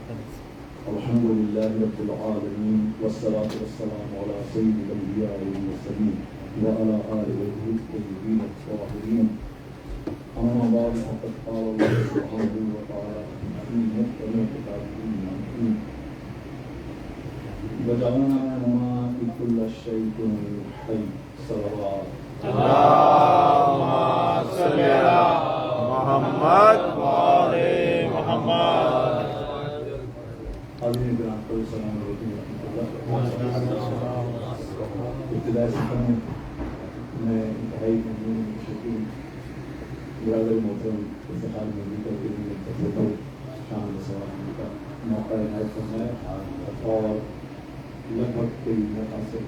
الحمد لله رب العالمين والصلاة والسلام على سيد الأنبياء والمرسلين وعلى آله الطيبين الطاهرين. أما بعد فقد قال الله سبحانه وتعالى في محكم كتابه المبين وجعلنا نماء كل شيء حي صلوات اللهم صل على محمد وآل محمد. حاضرین کرام کو السلام علیکم ورحمۃ اللہ. ابتدائی سفر میں انتہائی ممنون شکریہ برادر محترم افتخار مودی کا کے لیے شامل سوال کا موقع عنایت فرمایا اور لگ بھگ کوئی متاثر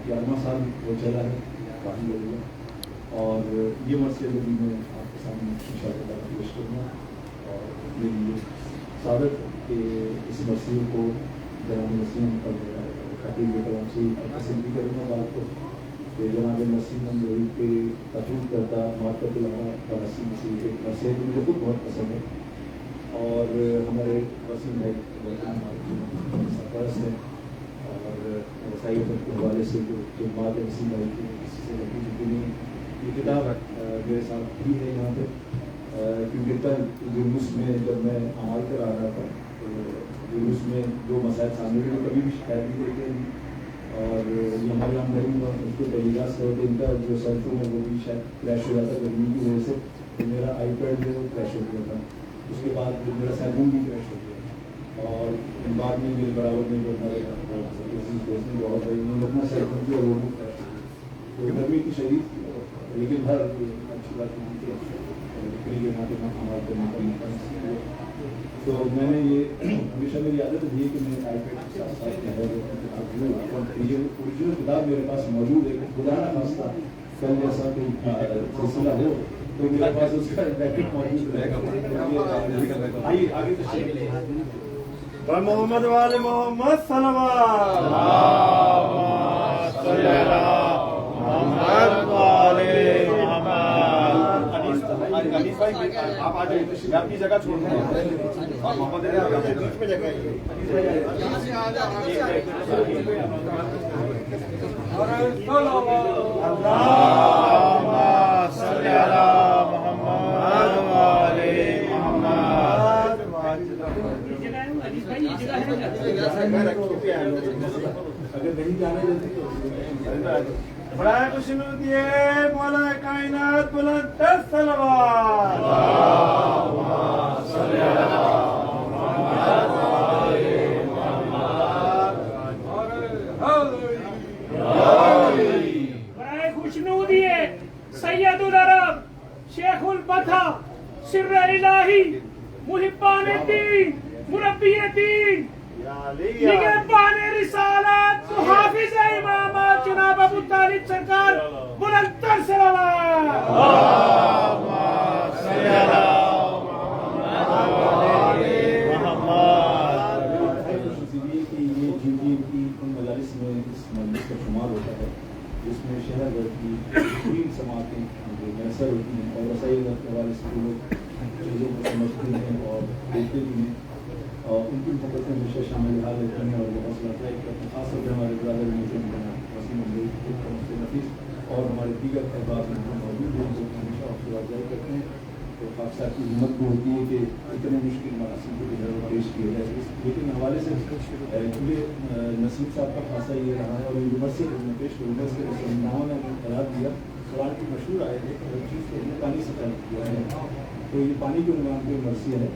11واں سال وہ چلا ہے کافی لوگ اور یہ مرثیہ بھی میں آپ کے سامنے انشاءاللہ پیش کروں اور میری یہ سعادت کہ اس مرثیے کو جناب نسیم خطیب کلام سے پسند بھی کروں گا بات کو کہ جناب نسیم اندوری کے تجرب کرتا مارکت علماء کا نسیم سے ایک مرثیہ جو مجھے خود بہت پسند ہے اور ہمارے وسیم بھائی سرپرست ہیں اور رسائی کے حوالے سے جو بات ہے وسیم بھائی کی کسی سے لگی چکی نہیں. یہ کتاب میرے ساتھ بھی ہے یہاں پہ کیونکہ کل جلوس میں جب میں عمل کر آ رہا تھا تو جلوس میں دو مسائل سامنے میں کبھی بھی شکایت نہیں دیتے ہیں اور یہ ہمارے آمدنی میں اس کو ٹیلیگراف سے ہوتے ان کا جو سیل فون ہے وہ بھی شاید کریش ہو جاتا گرمی کی وجہ سے تو میرا آئی پیڈ جو ہے وہ کریش ہو گیا تھا. اس کے بعد میرا سیل فون بھی کریش ہو گیا اور بعد میں میرے برابر میں جو ہمارے دوست نے بہت بھائی انہوں نے اپنا سیل فون کیا وہ بھی کریش ہو گیا. تو گرمی کی شدید لیکن ہر اچھی بات نہیں تھی تو میں نے یہ ہمیشہ میری عادت ہے کہ میں آئی پیڈ کے ساتھ ساتھ یہ اوریجنل کتاب میرے پاس موجود ہے. خدا نہ خواستہ کل جیسا کوئی سلسلہ ہو تو میرے پاس اس کا بیکٹ موجود رہے گا. آگے تشریف محمد والے محمد صلوات. اللهم صل على محمد والے آپ آ جائیں میں اپنی جگہ چھوڑ دوں محمد بیچ میں جگہ اللهم صل على محمد وآل محمد. اگر نہیں جانے دیتے برائے خوشی ملتی ہے مولا کائنات بلند تر صلوات. اللهم صل على محمد وآل محمد. برائے خوشنودی ہے سید العرب شیخ الفتح سر الہی محبان دین مربی دین نگہبان رسالات حافظ امامات جناب ابو طالب سرکار بلند تر صلوات. اللهم صل على محمد محمد. یہ جن کی ان مجالس میں اس مجلس کا شمار ہوتا ہے جس میں شہر بھر کی تین سماعتیں جو میسر ہوتی ہیں اور رسائی کے حوالے سے لوگ چیزوں کو سمجھتے ہیں اور دیکھتے بھی ہیں اور ان کی محبت میں ہمیشہ شامل حال رہتے ہیں اور وہ حوصلہ افزائی کرتے ہیں. خاص طور پہ ہمارے برادر محترم وسیم نفیس اور ہمارے دیگر احباب موجود ہیں جو ہمیشہ حوصلہ افزائی کرتے ہیں. تو خاص صاحب کی ہمت کو ہوتی ہے کہ اتنے مشکل مراسم کو پیش کیا جائے. لیکن حوالے سے کیونکہ نصیب صاحب کا خاصہ یہ رہا ہے اور یونیورسٹی میں پیش کروں گا اس کے سمجھاؤں نے قرار دیا قرآن کی مشہور آئے تھے چیز کو پانی سے طلب کیا ہے تو یہ پانی کے عنوان پہ مرثیہ ہے.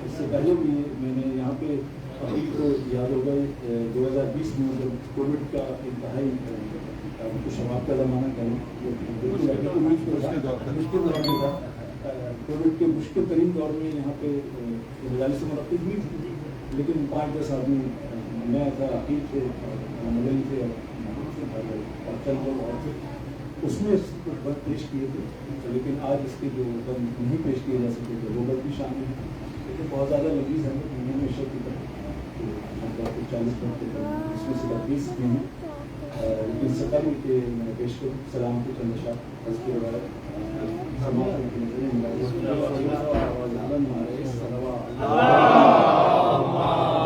اس سے پہلے بھی میں نے یہاں پہ ابھی تو یاد ہوگا 2020 میں جب کووڈ کا انتہائی کچھ شماب کا زمانہ کہیں کووڈ کے مشکل ترین دور میں یہاں پہ مجالس منعقد ہوئی تھی لیکن 5-10 آدمی میں تھا عقید تھے ملنگ تھے اور چند لوگ اور تھے اس میں کچھ وقت پیش کیے تھے. لیکن آج اس کے جو بند نہیں پیش کیے جا سکتے تھے وہ بند بھی شامل ہیں لیکن بہت زیادہ لذیذ ہے میں شک کی طرف 40 منٹ کے اس میں سے 20 بھی ہیں لیکن سطح بھی کہ میں پیش کروں سلامتی چند شاہ اس کی روایت اللهم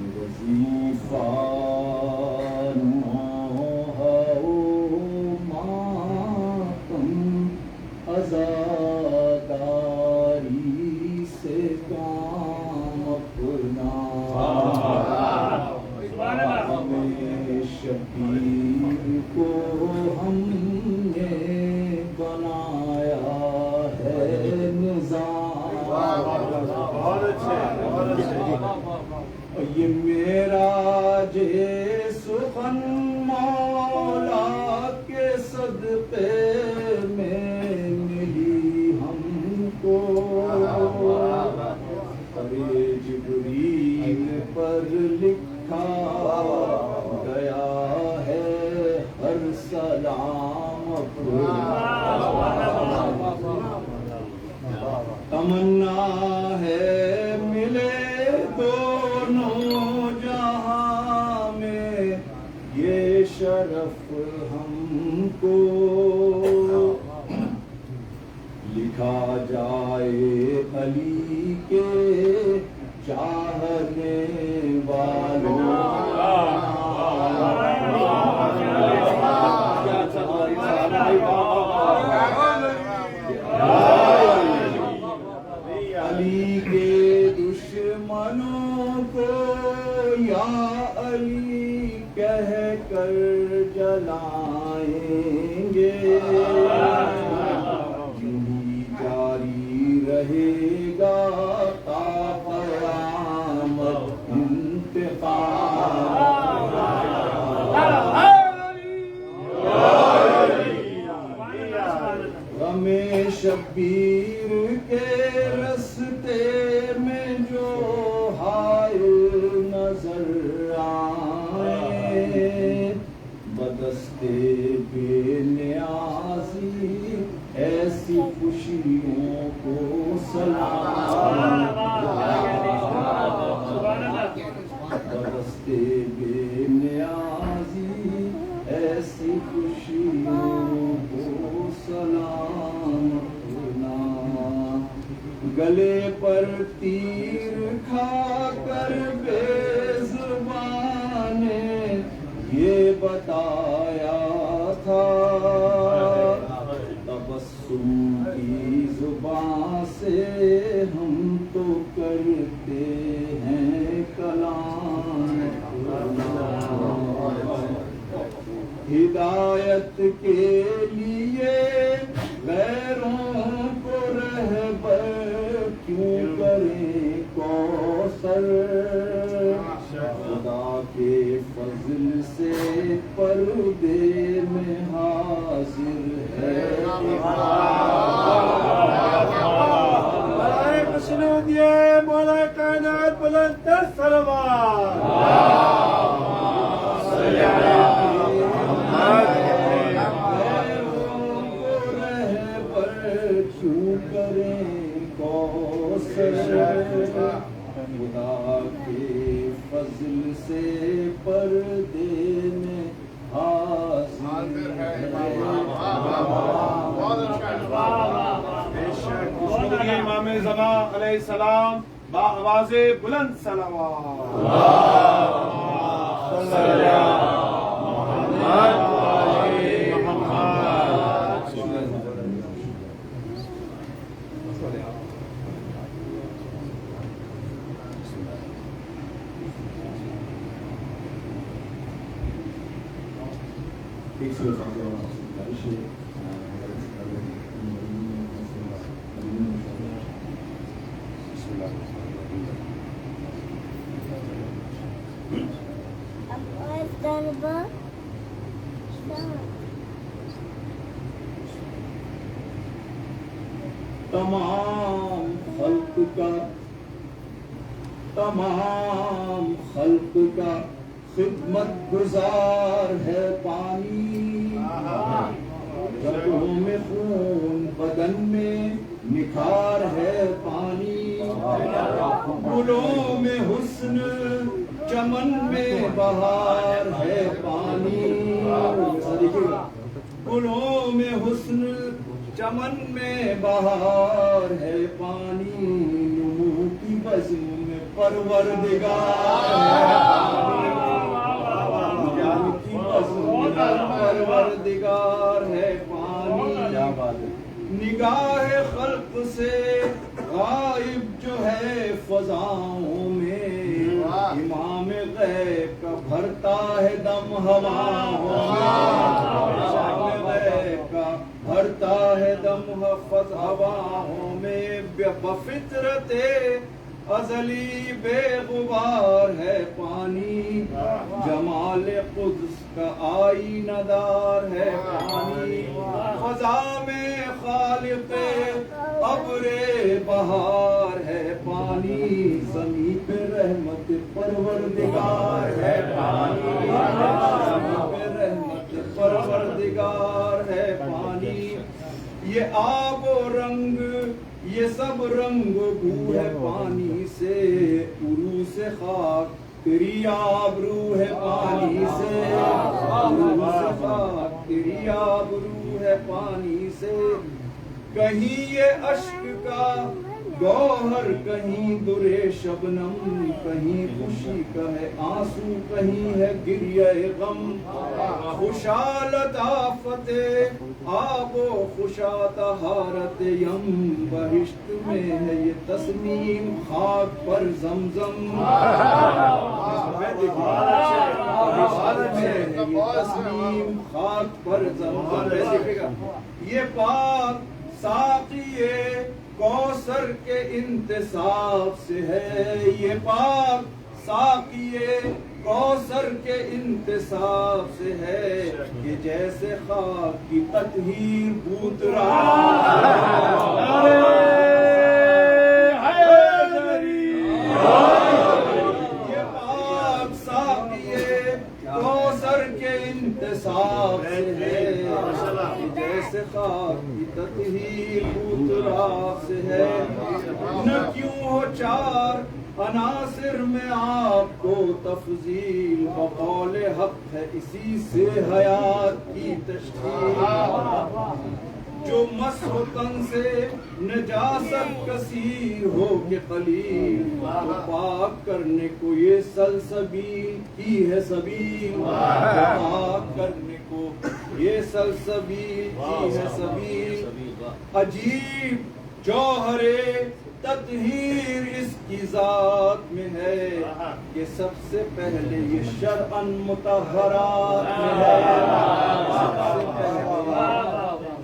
وظیفہ ماتم عزاداری سے کام اپنا ہمیں شبیر کو ہم نے بنایا ہے نظام. بہت اچھے بہت اچھے. یہ معراج سخن مولا کے صدقے میں ملی ہم کو. جبریل پر لکھا گیا ہے ہر سلام اپنا. تمنا ہے ملے دونوں جہاں میں یہ شرف ہم کو. لکھا جائے علی کے چاہنے والوں. علی کے دشمنوں کو یا علی کہہ کر جلائیں گے. یوں ہی جاری رہے گا تا قیامت انتقام. غم شبیر کے رستے میں جو حائل نظر آئے بدستے بے نیازی ایسی خوشیوں کو سلام. بدستے بے نیازی ایسی خوشیوں کو سلام اپنا. گلے پر تیر کھا کر بے زبان نے یہ بتایا تھا تبسم کی زبان سے ہم تو کرتے ہیں کلام. ہدایت کے لیے غیروں کو رہبر کیوں کریں کوثر. خدا کے فضل سے پردے میں حاضر ہے. مولا کائنات بلند تر صلوات. خدا کے فضل سے پردے میں حاضر ہے. امام زمان علیہ السلام با آواز بلند صلوات. تمام خلق کا خدمت گزار ہے پانی. رگوں میں خون بدن میں نکھار ہے پانی. گلوں میں حسن چمن میں بہار ہے پانی. گلوں میں حسن چمن میں بہار ہے پانی. نمو کی بزم میں پروردگار پروردگار ہے پانی، نگاہ خلق سے غائب جو ہے فضاؤں میں، امام غیب کا بھرتا ہے دم ہواؤں میں، امام غیب کا بھرتا ہے دم ہواؤں میں، بفطرت ازلی بے غبار ہے پانی، جمال قدس کا آئینہ دار ہے پانی، فضا میں خالق ابر بہار ہے پانی، زمین پہ رحمت پروردگار ہے پانی، زمین پہ رحمت پروردگار ہے پانی، یہ آب و رنگ یہ سب رنگ بو ہے پانی سے، عروج سے خاک تیری آبرو ہے پانی سے، عروج سے خاک تیری آبرو ہے پانی سے، کہیں یہ اشک کا گوہر کہیں درے شبنم، کہیں خوشی کا ہے آنسو کہیں ہے گریہ غم، خوشا لطافت آب و خوشا طہارت یم، بہشت میں ہے یہ تسنیم خاک پر زمزم، بہشت میں ہے یہ تسنیم خاک پر زمزم، یہ پاک ساقی کوثر کے انتصاب سے ہے، یہ پاک ساقی کوثر کے انتصاب سے ہے، کہ جیسے خاک کی تطہیر بوت رہا یہ پاک ساقی کوثر کے انتصاب سے ہے، جیسے خاک کی تطہیر بوتراب سے ہے، نہ کیوں ہو چار عناصر میں آپ کو تفضیل، بقول حق ہے اسی سے حیات کی تشکیل، جو مس و تن سے نجاست کثیر ہو کے قلیل، تو پاک کرنے کو یہ سلسبیل کی ہے سبیل، پاک کرنے کو یہ سلسبیل کی ہے سبیل، عجیب جوہر تطہیر اس کی ذات میں ہے، کہ سب سے پہلے یہ شرعاً مطہرات میں ہے، سب سے پہلے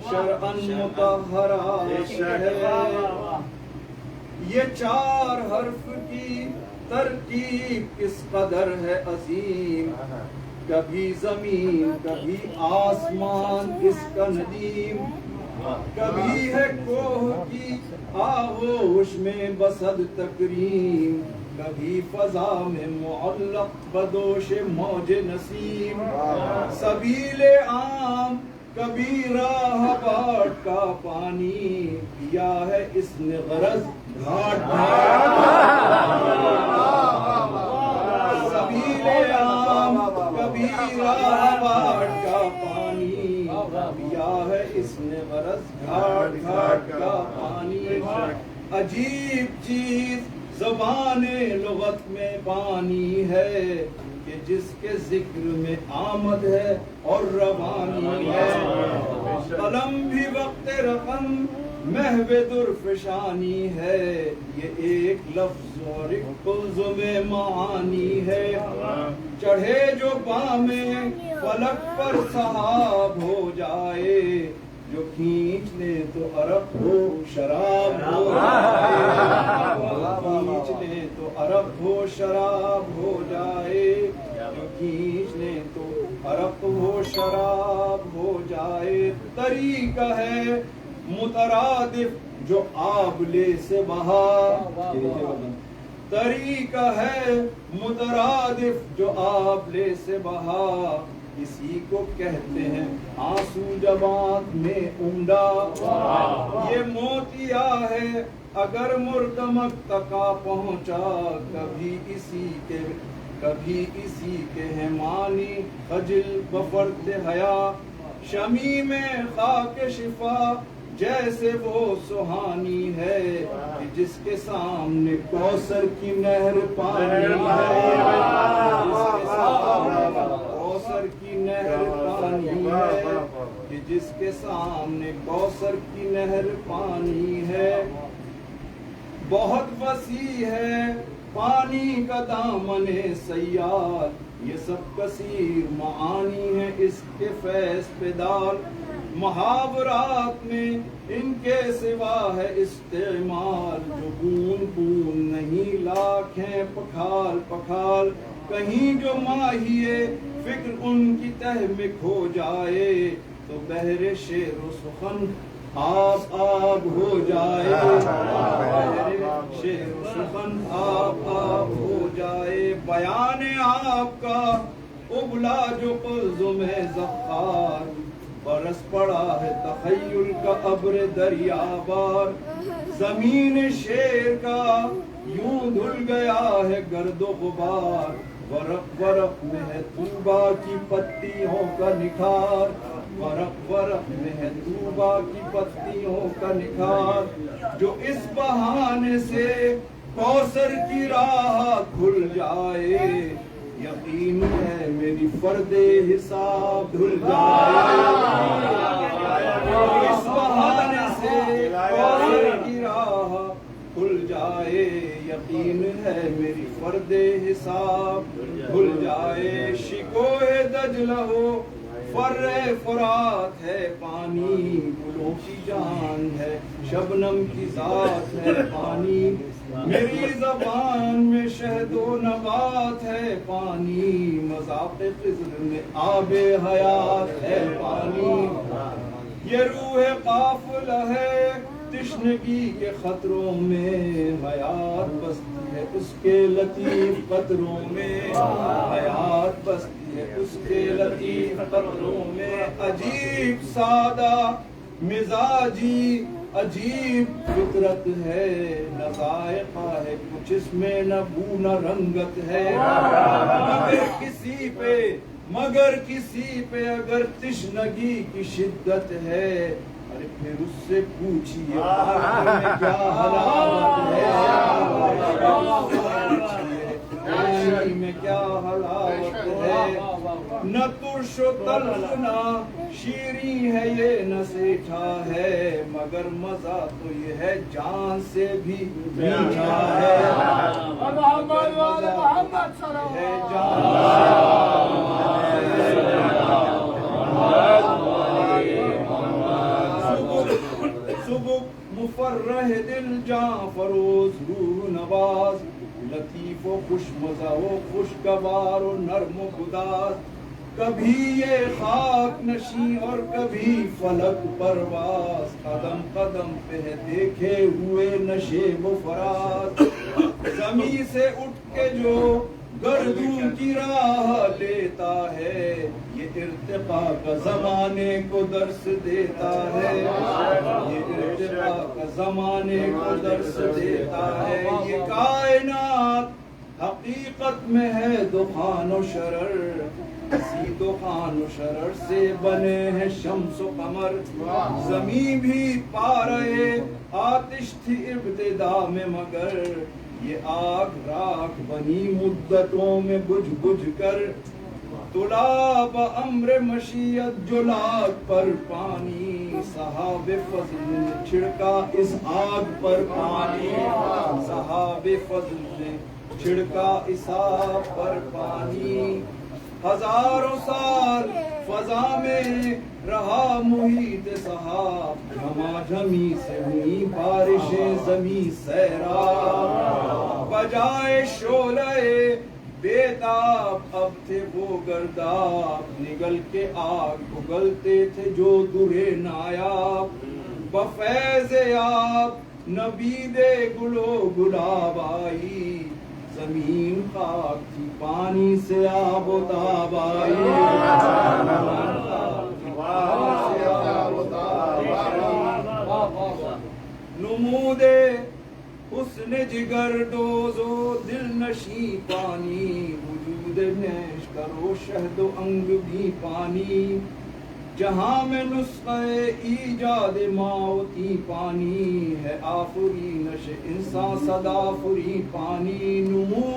شرعاً مطہرات میں ہے، یہ چار حرف کی ترکیب کس قدر ہے عظیم، کبھی زمین کبھی آسمان اس کا ندیم، کبھی ہے کوہ کی آغوش میں بسد تکریم، کبھی فضا میں معلق بدوش موج نسیم، سبیل عام کبھی راہ باٹ کا پانی، پیا ہے اس نے غرض گھاٹ سبیل عام کبھی راہ باٹ کا پانی، پیا ہے اس نے غرض گھاٹ گھاٹ کا پانی، عجیب چیز زبان لغت میں پانی ہے، کہ جس کے ذکر میں آمد ہے اور روانی ہے، قلم بھی وقت رقم محو درفشانی ہے، یہ ایک لفظ اور ایک کلزم معانی ہے، چڑھے جو بام فلک پر سحاب ہو جائے، جو کھینچ لے تو عرق ہو شراب ہو جائے، کھینچ لے تو عرق ہو شراب ہو جائے، جو کھینچ لے تو عرق ہو شراب ہو جائے، طریقہ ہے مترادف جو آبلے سے بہا، طریقہ ہے مترادف جو آبلے سے بہا، اسی کو کہتے ہیں آنسو جبات میں عمدہ، یہ موتیا ہے اگر مردمک تکا پہنچا، کبھی اسی کے ہے مانی خجل بفرد حیا، شمی میں خاک شفا جیسے وہ سہانی ہے کہ جس کے سامنے کوثر کی نہر پانی ہے، کوثر کی نہر پانی ہے کہ جس کے سامنے کوثر کی نہر پانی ہے۔ بہت وسیع ہے پانی کا دامن سیال، یہ سب کثیر معانی ہے اس کے فیض پہ دال۔ محاورات میں ان کے سوا ہے استعمال، جو بون بون نہیں لاکھ ہیں پکھال پکھال۔ کہیں جو ماہیے فکر ان کی تہ میں کھو جائے، تو بحر شعر و سخن آب آب ہو جائے، بحر شعر و سخن آب آب ہو جائے۔ بیان آپ کا ابلا جو قلزم میں زخار، برس پڑا ہے تخیل کا ابر دریا بار۔ زمین شعر کا یوں دھل گیا ہے گرد و غبار، ورق ورق میں ہے طوبا کی پتیوں کا نکھار، ورق ورق میں ہے طوبا کی پتیوں کا نکھار۔ جو اس بہانے سے کوثر کی راہ کھل جائے، یقین ہے میری فرد حساب دھل جائے۔ اس بہانے سے کوثر کی راہ کھل جائے، یقین ہے میری فرد حساب دھل جائے۔ شکوہ دجلہ ہو فر فرات ہے پانی، گلوں کی جان ہے شبنم کی ذات ہے پانی۔ میری زبان میں شہد و نبات ہے پانی، مذاق خضر میں آب حیات ہے پانی۔ یہ روح قافلہ ہے تشنگی کے خطروں میں، حیات بستی ہے اس کے لطیف قطروں میں، حیات بستی ہے اس کے لطیف قطروں میں۔ عجیب سادہ مزاجی عجیب فطرت ہے، نہ ذائقہ ہے کچھ اس میں نہ بو نہ رنگت ہے۔ مگر کسی پہ اگر تشنگی کی شدت ہے، ارے پھر اس سے پوچھیے پانی میں کیا حلاوت ہے، پانی میں کیا حلاوت ہے۔ نہ ترش و تلخ نہ شیریں ہے یہ نہ سیٹھا ہے، مگر مزہ تو یہ ہے جان سے بھی میٹھا ہے، ہے جان صبح مفرح دل جاں فروز روح نواز، لطیف و خوش مزہ و خوشگوار و نرم و گداز۔ کبھی یہ خاک نشیں اور کبھی فلک پرواز، قدم قدم پہ دیکھے ہوئے نشیب و فراز۔ زمین سے اٹھ کے جو گردوں کی راہ لیتا ہے، یہ ارتقاء کا زمانے کو درس دیتا ہے، یہ ارتقاء کا زمانے کو درس دیتا ہے۔ یہ کائنات حقیقت میں ہے دخان و شرر، اسی دخان و شرر سے بنے ہیں شمس و قمر۔ زمین بھی پا رہے آتش تھی ابتدا میں، مگر یہ آگ راکھ بنی مدتوں میں بجھ بجھ کر۔ طلاب امر مشیت جو لاگ پر پانی، صحاب فضل نے چھڑکا اس آگ پر پانی، صحاب فضل نے چھڑکا اس آگ پر پانی۔ ہزاروں سال فضا میں رہا محیط صحاب، جھما جھمی سے ہوئی بارشیں زمیں سیراب۔ بجائے شعلہ بیتاب اب تھے وہ گرداب، نگل کے آگ اگلتے تھے جو درے نایاب۔ بفیض آب نبید گلو گلاب آئی، زمین خاک تھی پانی سے آب و تاب آئی، نمود حسن جگر دوز و دل نشی پانی، وجود نیش کرو شہد و انگ بھی پانی۔ جہاں میں نسخہ ایجاد ماوتی پانی ہے آفرینش انسان صدا فری پانی نمو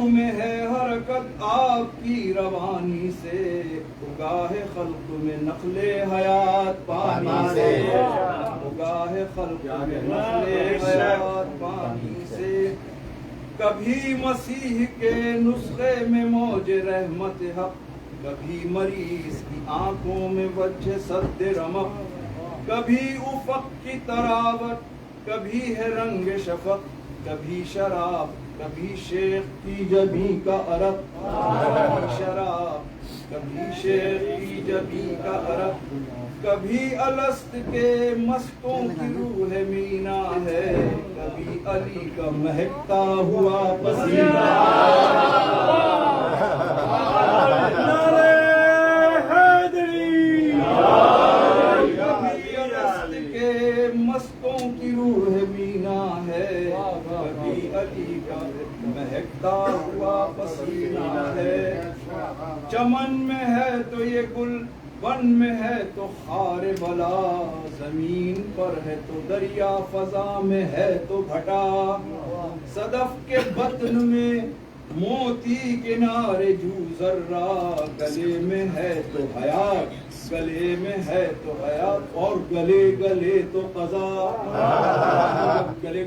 میں ہے حرکت آپ کی روانی سے اگاہ خلق میں نخل حیات پانی سے اگاہ خلق میں نخل حیات پانی سے کبھی مسیح کے نسخے میں موج رحمت حق کبھی مریض کی آنکھوں میں وجہ سد رمق کبھی افق کی تراوت کبھی ہے رنگ شفق کبھی شراب کبھی شیخ کی جبی کا عرق کبھی شراب کبھی شیخ کی جبی کا عرق کبھی الست کے مستوں کی روح مینا ہے کبھی علی کا مہکتا ہوا پسینہ مستوں کی روح مینا ہے کبھی علی کا مہکتا ہوا پسینہ ہے چمن میں ہے تو یہ گل ون میں ہے تو خار بلا زمین پر ہے تو دریا فضا میں ہے تو گھٹا صدف کے بطن میں موتی کنارے جو ذرہ گلے میں ہے تو حیات گلے میں ہے تو حیات اور گلے گلے تو قضا گلے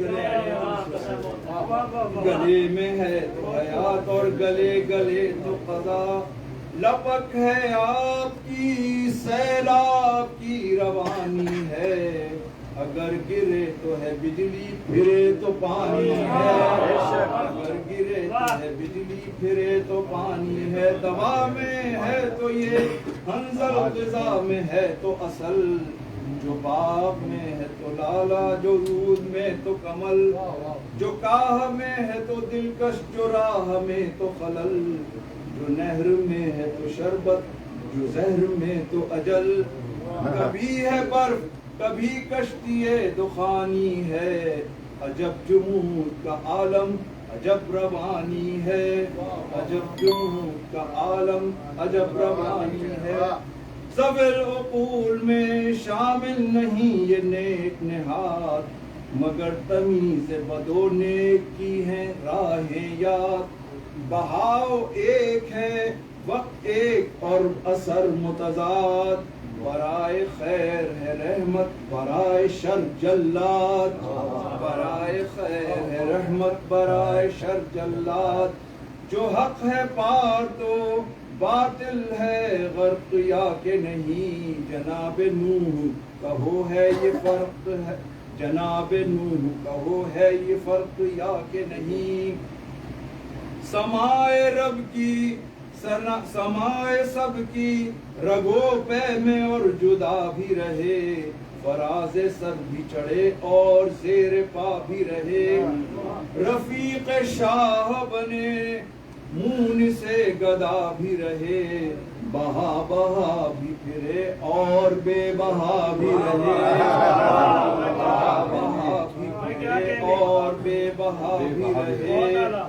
میں ہے تو حیات اور گلے گلے تو قضا لپک ہے آپ کی سیلاب کی روانی ہے اگر گرے تو ہے بجلی پھرے تو پانی ہے اگر گرے تو ہے بجلی پھرے تو پانی ہے دوا میں ہے تو یہ حنظل غذا میں ہے تو اصل جو باغ میں ہے تو لالا جو رود میں تو کمل جو کاہ میں ہے تو دلکش جو راہ میں تو خلل جو نہر میں ہے تو شربت جو زہر میں تو اجل کبھی ہے برف کبھی کشتی دخانی ہے عجب جمود کا عالم عجب روانی ہے عجب جمود کا عالم عجب روانی ہے ذوی العقول میں شامل نہیں یہ نیک نہاد مگر تمیز بد و نیک کی ہیں راہیں یاد بہاؤ ایک ہے وقت ایک اور اثر متضاد برائے خیر ہے رحمت برائے شر جلاد برائے خیر ہے رحمت برائے شر جلاد جو حق ہے پار تو باطل ہے غرق یا کہ نہیں جناب نوح کہو ہے یہ فرق ہے جناب نوح کہو ہے یہ فرق یا کہ نہیں سمائے رب کی سمائے سب کی رگو پے میں اور جدا بھی رہے فراز سر بھی چڑھے اور زیر پا بھی رہے رفیق شاہ بنے مون سے گدا بھی رہے بہا بہا بھی پھرے اور بے بہا بھی رہے بہا بہا بھی پھرے اور بے بہا بھی رہے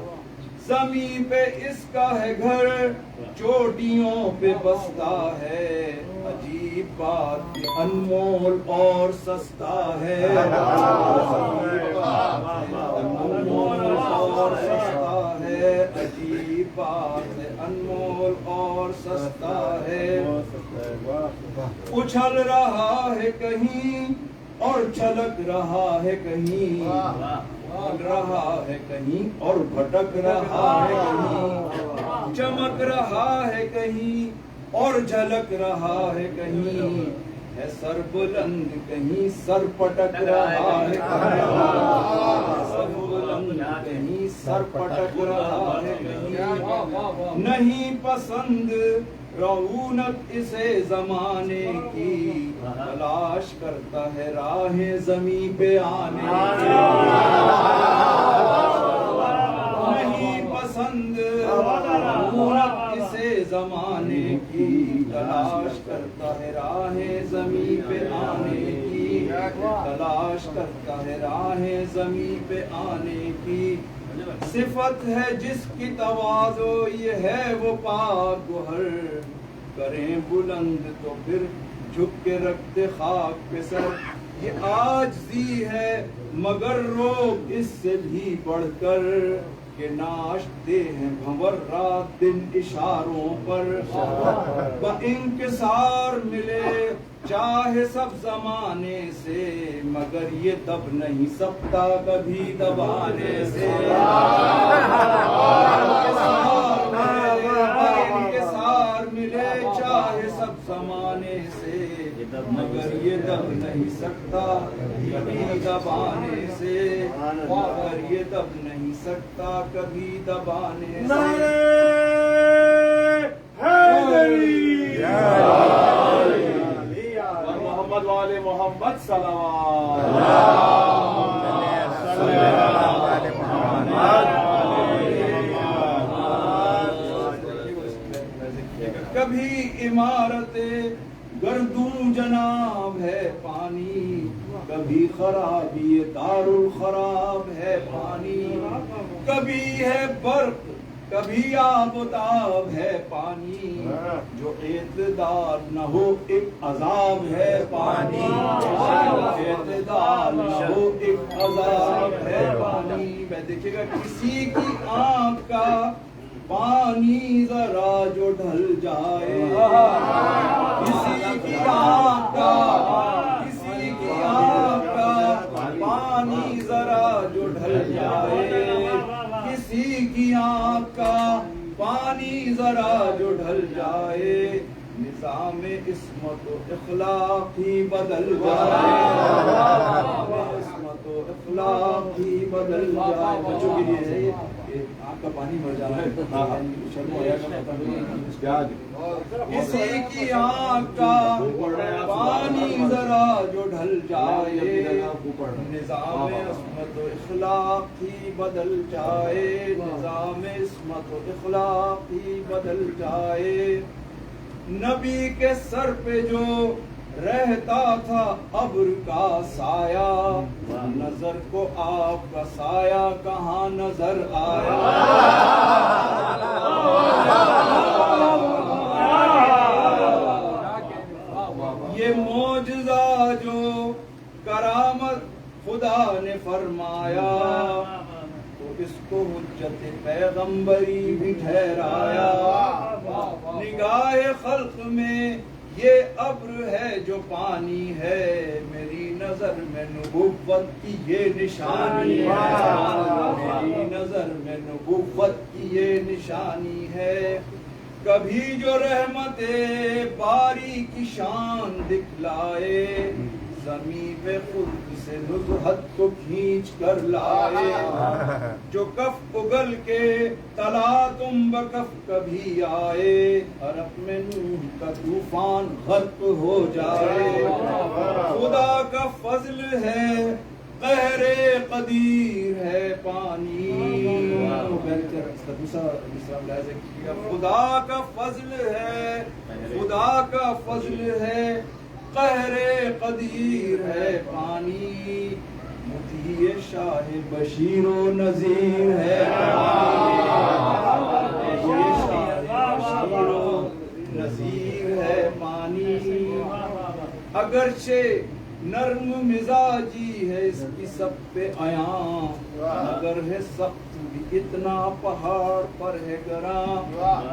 زمین پہ اس کا ہے گھر چوٹیوں پہ بستا ہے عجیب بات انمول اور سستا ہے انمول اور سستا ہے عجیب بات انمول اور سستا ہے اچھل رہا ہے کہیں اور چھلک رہا ہے کہیں رہا ہے کہیں اور بھٹک رہا ہے کہیں چمک رہا ہے کہیں اور جھلک رہا ہے کہیں ہے سر بلند کہیں سر پٹک رہا ہے کہیں سر بلند کہیں سر پٹک رہا ہے کہیں نہیں پسند رعونت اسے زمانے کی تلاش کرتا ہے راہیں زمین پہ آنے کی نہیں پسند رعونت اسے زمانے کی تلاش کرتا ہے راہیں زمین پہ آنے کی تلاش کرتا ہے راہیں زمین پہ آنے کی صفت ہے جس کی تواضع یہ ہے وہ پاک گوہر کریں بلند تو پھر جھک کے رکھتے خاک پہ سر. یہ عاجزی ہے مگر روگ اس سے بھی بڑھ کر کہ ناشتے ہیں بھنور رات دن اشاروں پر. بانکسار ملے چاہے سب زمانے سے مگر یہ دب نہیں سکتا کبھی دبانے سے. انکسار ملے چاہے سب زمانے سے مگر یہ دب نہیں سکتا کبھی دبانے سے. مگر یہ دب نہیں سکتا کبھی دبانے سے. محمد والے محمد صلوات. کبھی عمارت گردوں جناب ہے پانی, کبھی خرابی دار الخراب ہے پانی. کبھی ہے برق کبھی آب و تاب ہے پانی, جو اعتدال نہ ہو ایک عذاب ہے پانی. اعتدال نہ ہو ایک عذاب ہے پانی. میں دیکھیے گا کسی کی آنکھ کا پانی ذرا جو ڈھل جائے, کسی کی آنکھ کا پانی ذرا جو ڈھل جائے, کسی کی آنکھ کا پانی ذرا جو ڈھل جائے, نظام عصمت و اخلاق ہی بدل جائے. عصمت و اخلاق ہی بدل جائے. بچوں کے لیے ہے آنکھ کا پانی بھر جانا ہے. کسی کی آنکھ کا پانی ذرا جو ڈھل جائے, نظام عصمت و اخلاق ہی بدل جائے. نظام عصمت و اخلاق ہی بدل جائے. نبی کے سر پہ جو رہتا تھا ابر کا سایہ, نظر کو آپ کا سایہ کہاں نظر آیا. یہ معجزہ جو کرامت خدا نے فرمایا, تو اس کو حجت پیغمبری بھی ٹھہرایا. نگاہ خلق میں یہ ابر ہے جو پانی ہے, میری نظر میں نبوت کی یہ نشانی ہے. میری نظر میں نبوت کی یہ نشانی ہے. کبھی جو رحمت باری کی شان دکھلائے, زمین پہ خود سے نزہت کو کھینچ کر لائے. جو کف اگل کے تلا تم بکف کبھی آئے, عرب میں نوح کا طوفان غرق ہو جائے. خدا کا فضل ہے قہر قدیر ہے پانی. خدا کا فضل ہے, خدا کا فضل ہے, قہر قدیر ہے پانی. مطیع شاہ بشیر و نذیر ہے بشیر و نذیر ہے پانی. اگرچہ نرم مزاجی ہے اس کی سب پہ عیاں, مگر ہے سخت بھی اتنا پہاڑ پر ہے گراں.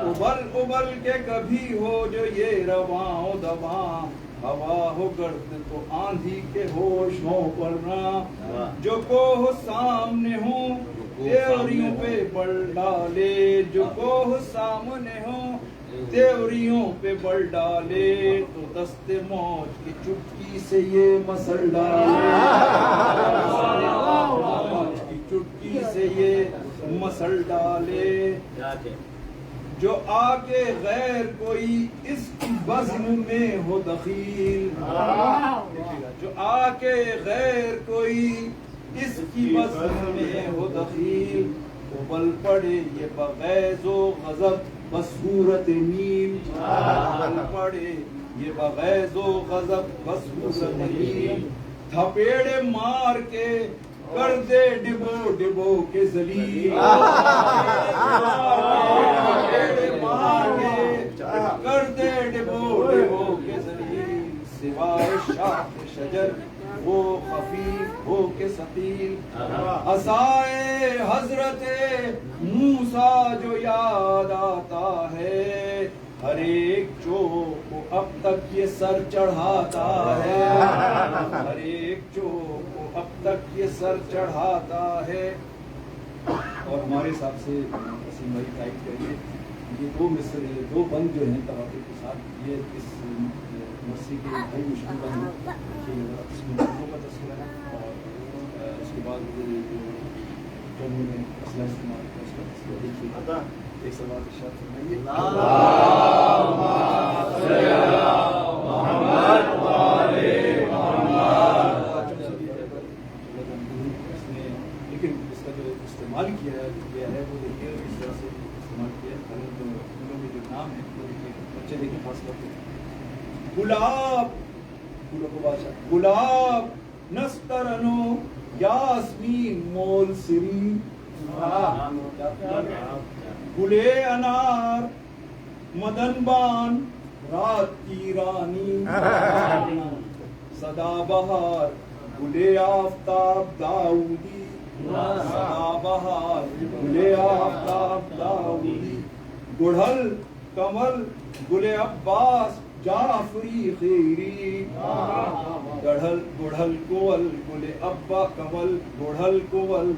ابل ابل کے کبھی ہو جو یہ رواں و دواں, ہوا ہو گرد تو آندھی کے ہوش ہو پڑنا. جو کوہ سامنے ہوں تیوریوں پہ بل ڈالے, جو کوہ سامنے ہوں تیوریوں پہ بل ڈالے, تو دست موج کی چٹکی سے یہ مسل ڈالے. موج کی چٹکی سے یہ مسل ڈالے. جو آ کے غیر کوئی اس کی بزم میں ہو دخیل, جو آ کے غیر کوئی اس کی بزم میں ہو دخیل, ابل پڑے یہ بغیظ و غضب بصورت نیل. ابل پڑے یہ بغیظ و غضب بصورت نیل. تھپیڑے مار کے کر دے ڈبو ڈبو کے ذلیل. کر دے ڈبو ڈبو کے ذلیل سوائے شاخ شجر وہ خفیف ہو کے ثقیل عصائے حضرت موسیٰ جو یاد آتا ہے ہر ایک جو کو اب تک یہ سر چڑھاتا ہے ہر ایک جو کو اب تک یہ سر چڑھاتا ہے. اور ہمارے حساب سے وسیم بھائی ٹائپ کریے یہ دو مصر دو بند جو ہیں تواتر کے ساتھ یہ اس مرسی کے بڑی مشکل بند اس میں بندوں کا تذکرہ ہے اور اس کے بعد جنگوں میں اسلحہ استعمال کیا اس کا تذکرہ دیکھیے. ایک سوال ارشاد فرمائیے. لیکن اس کا جو استعمال کیا ہے وہ دیکھیے اس طرح سے استعمال کیا ہے. پھولوں کے جو نام ہے وہ دیکھیے بچے دیکھیں خاص طور پہ گلاب پھولوں کو بادشاہ گلاب نسترنو یاسمین مول سری گلے انار مدن بان رات کی رانی سدا بہار گلے آفتاب داؤدی سدا بہار گلے آفتاب داؤدی گڑھل کمل گلے عباس جعفری خیری گڑھل گڑھل کول گلے ابا کمل گڑھل کول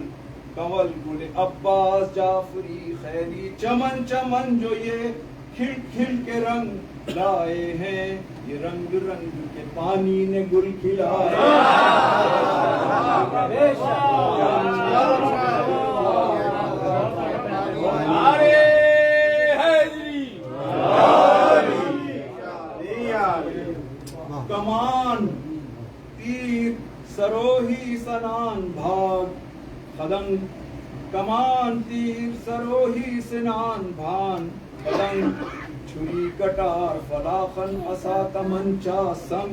کمل گل عباس جعفری خیری چمن چمن جو یہ کھل کھل کے رنگ لائے ہیں یہ رنگ رنگ کے پانی نے گل کھلائے. کمان تیر سروہی سنان بھاگ خدنگ کمان تیر سروہی سنان بھان خدنگ چھری کٹار فلاخن عصا تمنچا سنگ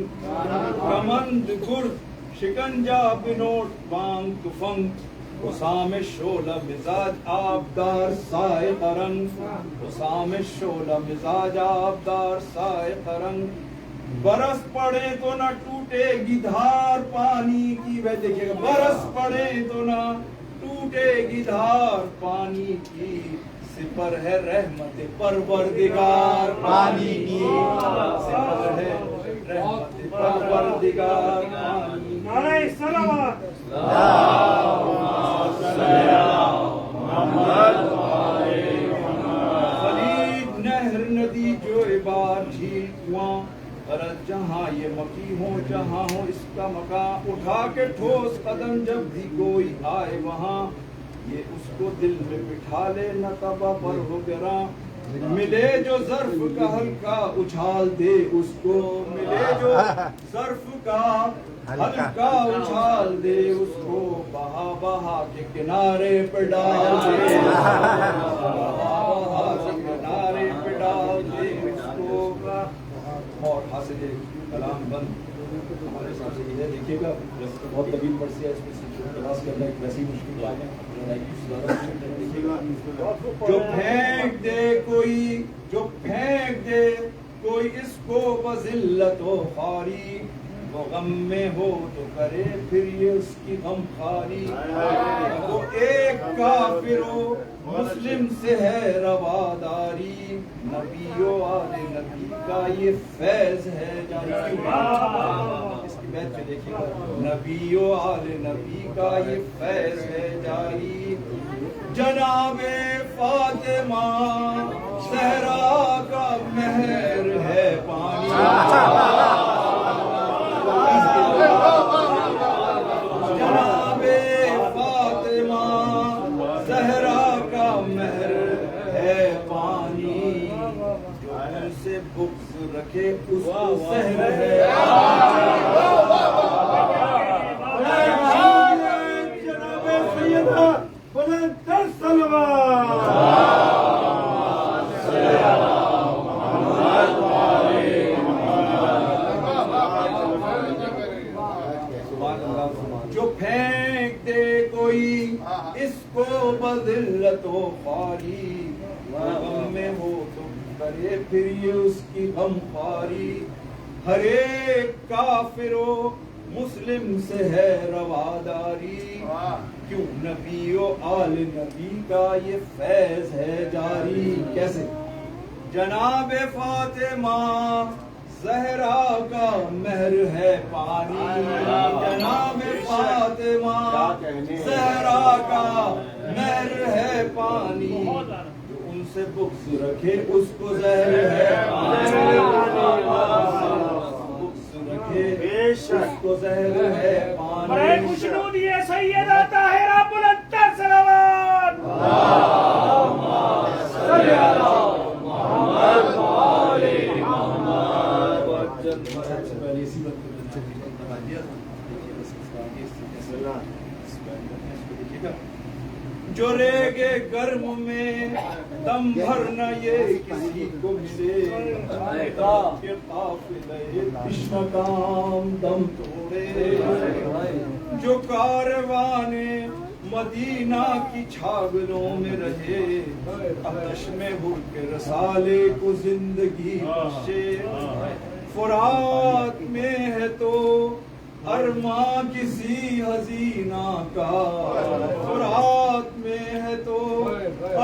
کمند گرد شکنجا بنوٹ بانگ تفنگ حسام شعلہ مزاج آبدار سائق رنگ حسام شعلہ مزاج آبدار سائق رنگ برس پڑے تو نہ ٹوٹے گی دھار پانی کی. وہ دیکھیے گا برس پڑے تو نہ ٹوٹے گی دھار پانی کی سپر ہے رحمت پروردگار پانی کی سپر ہے رحمت پروردگار پانی. نعرہ صلوات خلید نہر ندی جو عبار جھیل کنواں غرض جہاں یہ مکی ہو جہاں ہو اس کا مکان اٹھا کے ٹھوس قدم جب بھی کوئی آئے وہاں یہ اس کو دل میں بٹھا لے نہ تبا پر ہو گراں ملے جو ظرف کا ہلکا اچھال دے اس کو ملے جو ظرف کا ہلکا اچھال دے اس کو بہا بہا کے کنارے پہ ڈال دے بہا بہا کے کنارے پہ ڈال دے اس کو. اور حاصل کلام بند ہمارے حساب سے یہ ہے دیکھیے گا بہت طویل پڑھ ہے اس میں سے کلاس کرنا ایک ویسی مشکل بات ہے. دیکھیے گا جو پھینک دے کوئی اس کو بذلت و خواری وہ غم میں ہو تو کرے پھر یہ اس کی غم خواری. وہ ایک کافر و مسلم سے ہے رواداری نبی و آل نبی کا یہ فیض ہے جاری. اس کی بیت پہ دیکھیے گا نبی و آل نبی کا یہ فیض ہے جاری. جناب فاطمہ زہرا کا مہر ہے پانی جناب فاطمہ زہرا کا مہر ہے پانی جو ان سے بغض رکھے اس کو سحر ہے. جناب سیدہ بلند تر جو پھینک دے کوئی اس کو بذلت و خواری غم میں ہو تو کرے پھر یہ اس کی غمخواری. ہر ایک کافر و مسلم سے ہے رواداری. کیوں نبی و آل نبی کا یہ فیض ہے جاری. کیسے؟ جناب فاطمہ زہرا کا مہر ہے پانی. جناب فاطمہ زہرا کا مہر ہے پانی. جو ان سے بغض رکھے اس کو زہر ہے پانی. بغض رکھے اس کو زہر ہے پانی. برائے خوشنود یہ سیدہ طاہرہ بلند تر صلوات. صلی اللہ محمد وآلِ جو ریگے گرم میں دم بھرنا یہ کسی کو ملے. کہ قافلے کشمکام دم توڑے. جو کاروان مدینہ کی چھاگلوں میں رہے. آتش میں ہو کے رسالے کو زندگی بخشے. فرات میں ہے تو ارماں کسی حسینہ کا. فرات میں ہے تو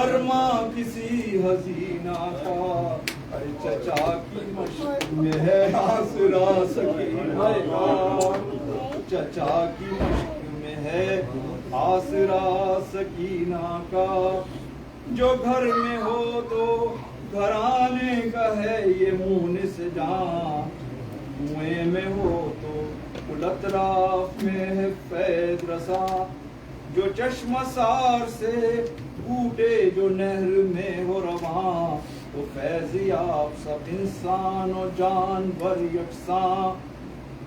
ارماں کسی حسینہ کا. ارے چچا کی مشق میں ہے آسرا سکینہ کا. چچا کی مشق میں ہے آسرا سکینہ کا. جو گھر میں ہو تو گھرانے کا ہے یہ مونس جان. کنویں میں ہو تو اطراف میں ہے فیض رسا. جو چشم سار سے بوٹے جو نہر میں ہو رواں. تو فیض یاب سب انسان و جانور یکساں.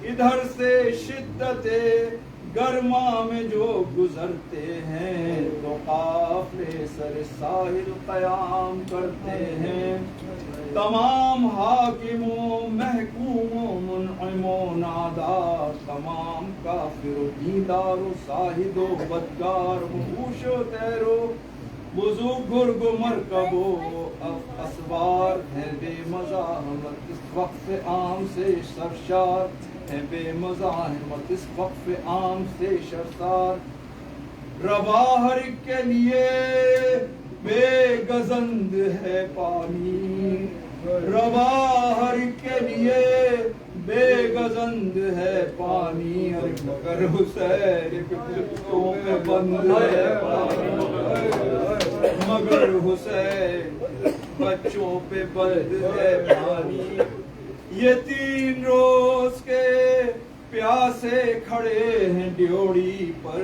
ادھر سے شدت گرما میں جو گزرتے ہیں. تو قافلے سر ساحل قیام کرتے ہیں. تمام حاکموں محکوموں منعموں نادار. تمام کافر و دیندار و زاہد و بدکار. وحوش و طیر و بزرگ گرگ و مرکب و اسوار. ہے بے مزاحمت اس وقف عام سے سرشار. ہے بے مزاحمت اس وقف عام سے شرسار. روا ہر ایک کے لیے بے گزند ہے پانی. روا ہر ایک کے لیے بے گزند ہے پانی. مگر حسین کتوں میں بند ہے پانی. مگر حسین بچوں پہ بند ہے پانی. یہ 3 روز کے پیاسے کھڑے ہیں ڈیوڑی پر.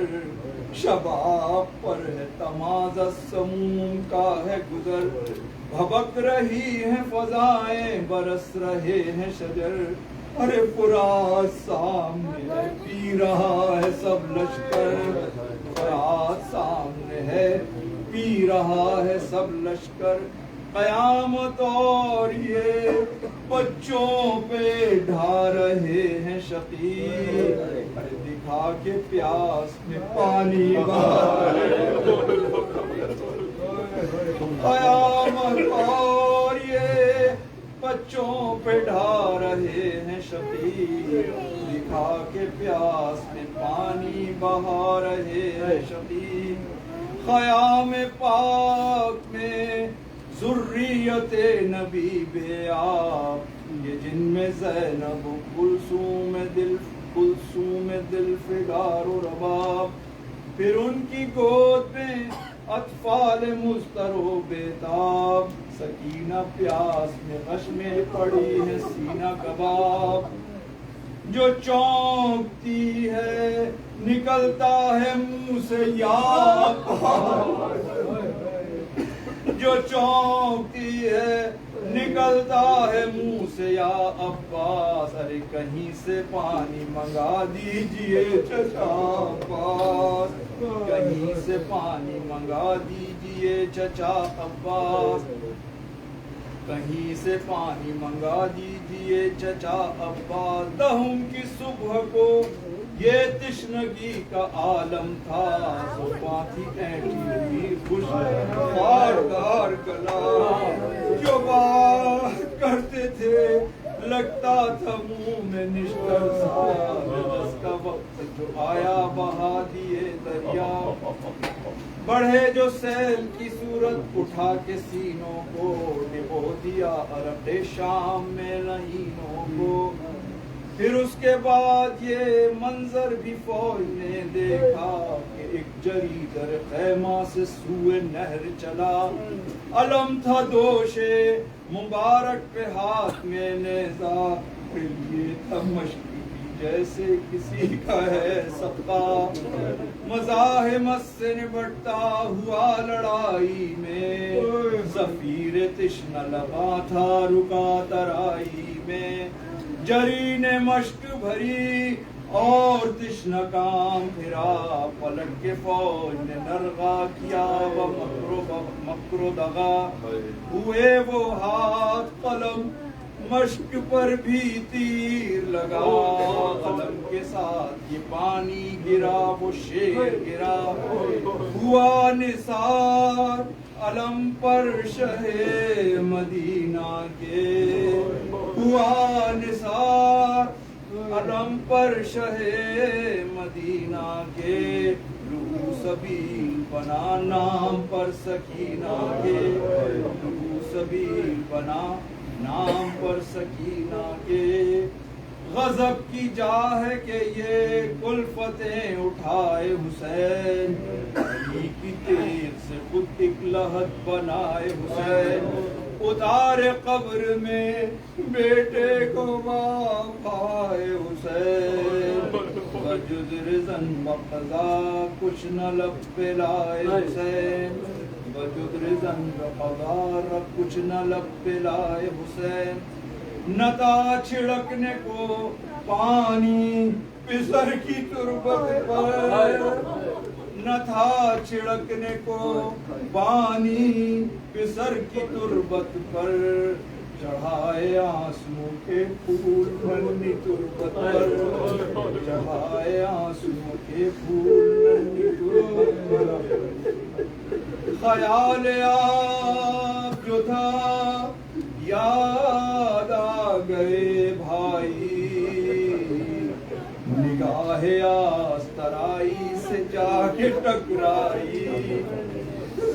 شباب پر ہے تماز سموم کا ہے گزر. بھبک رہی ہیں فضائیں برس رہے ہیں شجر. ارے فرات سامنے ہے پی رہا ہے سب لشکر. فرات سامنے ہے پی رہا ہے سب لشکر. قیامت اور یہ بچوں پہ ڈھا رہے ہیں شقیر. دکھا کے پیاس میں پانی بہا. قیامت اور یہ بچوں پہ ڈھا رہے ہیں شقیر. دکھا کے پیاس میں پانی بہا رہے ہیں شقیر. خیام پاک میں ذریت نبی بے آپ. یہ جن میں زینب و کلثوم دل فگار و رباب. پھر ان کی گود میں اطفال مضطر و بیتاب. سکینہ پیاس میں غش میں پڑی ہے سینہ کباب. جو چونکتی ہے نکلتا ہے منہ سے یا جو چونکتی ہے نکلتا ہے منہ سے یا عباس. ارے کہیں سے پانی منگا دیجئے چچا عباس. کہیں سے پانی منگا دیجئے چچا عباس. کہیں سے پانی منگا دیجئے چچا عباس. دہم کی صبح کو یہ تشنگی کا عالم تھا، صبح تھی اینٹی ہوئی خوشگوار کلام، جو بات کرتے تھے لگتا تھا منہ میں نشتر سا، رس کا وقت جو آیا بہا دیے دریا، بڑھے جو سیل کی صورت اٹھا کے سینوں کو، ڈبو دیا عرب شام میں لہینوں کو۔ پھر اس کے بعد یہ منظر بھی فوج نے دیکھا کہ ایک جری در خیمہ سے سوئے نہر چلا، علم تھا دوشے مبارک پہ ہاتھ میں نیزہ، پھر یہ تھا مشق جیسے کسی کا ہے صدقہ، مزاحمت سے نبٹتا ہوا لڑائی میں، زفیر تشنہ لبا تھا رکا ترائی میں، جری نے مشق بھری اور تشنہ کام پھرا، پلٹ کے فوج نے نرغا کیا و مکر و دغا، ہوئے وہ ہاتھ قلم مشق پر بھی تیر لگا، قلم کے ساتھ یہ پانی گرا وہ شیر گرا، ہوا نثار علم پر شہ مدینہ کے، ہوا نثار علم پر شہ مدینہ کے، روح سبیل بنا نام پر سکینہ کے، روح سبیل بنا نام پر سکینہ کے، غضب کی جا ہے کہ یہ کلفتیں اٹھائے حسین، علی کی تیغ سے خود ایک لحد بنائے حسین، اتارے قبر میں بیٹے کو پائے حسین، وجد رزن بقضا کچھ نہ لب پہ لائے حسین، وجد رزن بقضا کچھ نہ لب پہ لائے حسین، نہ تھا چھڑکنے کو پانی پسر کی تربت پر، نہ تھا چھڑکنے کو پانی پسر کی تربت پر، چڑھائے آنسوں کے پھول ننھی تربت پر، چڑھائے آنسوں کے پھول ننھی تربت پر، خیال آپ جو تھا یاد آ گئے بھائی، نگاہ آسترائی سے جا کے ٹکرائی،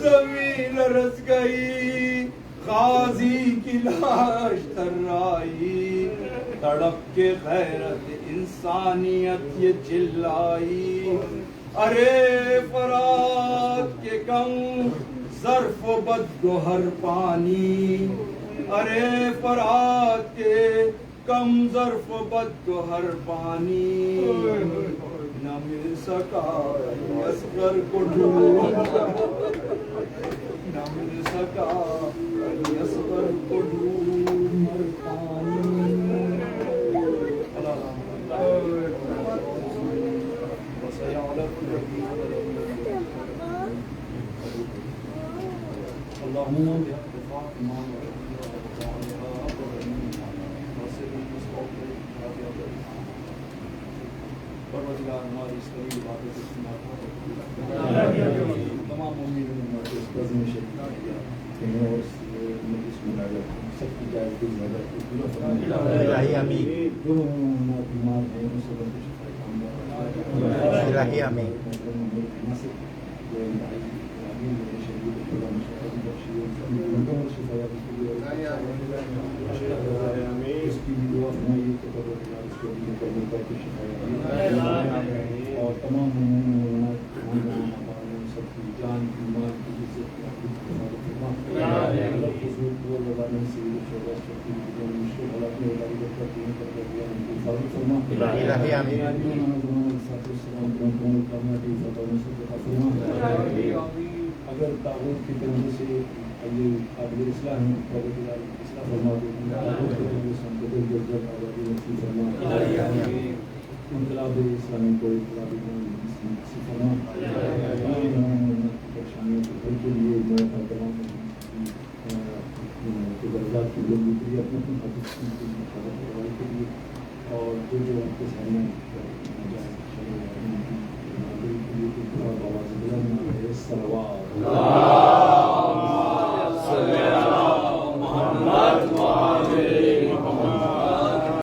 زمین لرز گئی غازی کی لاش تھرائی، تڑپ کے غیرت انسانیت یہ چلائی، ارے فرات کے کم ظرف و بد گوہر پانی، ارے فرات کے کم ظرف و بد گوہر پانی، نہ مل سکا اصغر کو ڈھونڈ، نہ مل سکا اصغر کو ڈھونڈ پانی۔ اللهم تمام الہی آمین، الہی آمین۔ اور تمام سب کی جان کی مال کی اگر تعاون کی طرح سے یہ قابل اصلاح ہے اصلاح فرما انقلاب اسلامی کو انقلاب فرما پریشانیوں کے حل کے لیے تمام ضروریات کی لوگوں کے لیے اپنے اپنے حفاظت کے لیے اور جو آپ کے سامنے الصلوات